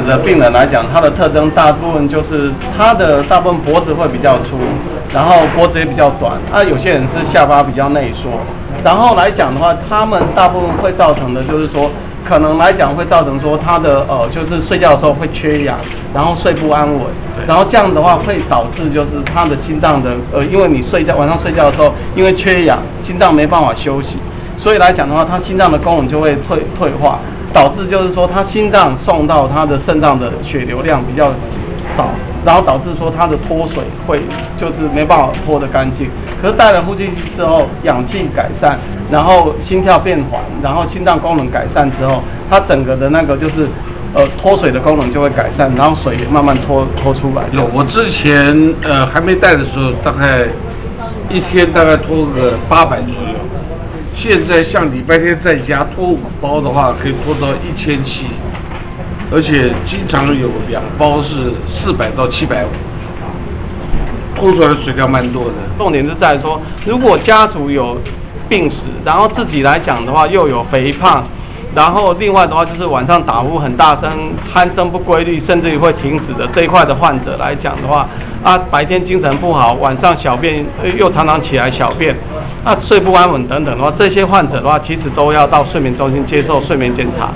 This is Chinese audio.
的病人来讲，他的特征大部分就是他的大部分脖子会比较粗，然后脖子也比较短。有些人是下巴比较内缩。然后来讲的话，他们大部分会造成的就是说，可能来讲会造成说他的就是睡觉的时候会缺氧，然后睡不安稳，然后这样的话会导致就是他的心脏的因为你晚上睡觉的时候，因为缺氧，心脏没办法休息，所以来讲的话，他心脏的功能就会退化，导致就是说他心脏送到他的肾脏的血流量比较少，然后导致说他的脱水会就是没办法脱得干净。可是戴了呼吸机之后，氧气改善，然后心跳变缓，然后心脏功能改善之后，它整个的那个就是脱水的功能就会改善，然后水也慢慢脱出来。有，我之前还没戴的时候，大概一天大概脱个800左右。现在像礼拜天在家脱5包的话，可以脱到1700，而且经常有2包是400到750。脱出来的水量蛮多的。重点是在说，如果家族有病史，然后自己来讲的话又有肥胖，然后另外的话就是晚上打呼很大声、鼾声不规律，甚至于会停止的这一块的患者来讲的话，白天精神不好，晚上小便又常常起来小便，睡不安稳等等的话，这些患者的话，其实都要到睡眠中心接受睡眠检查。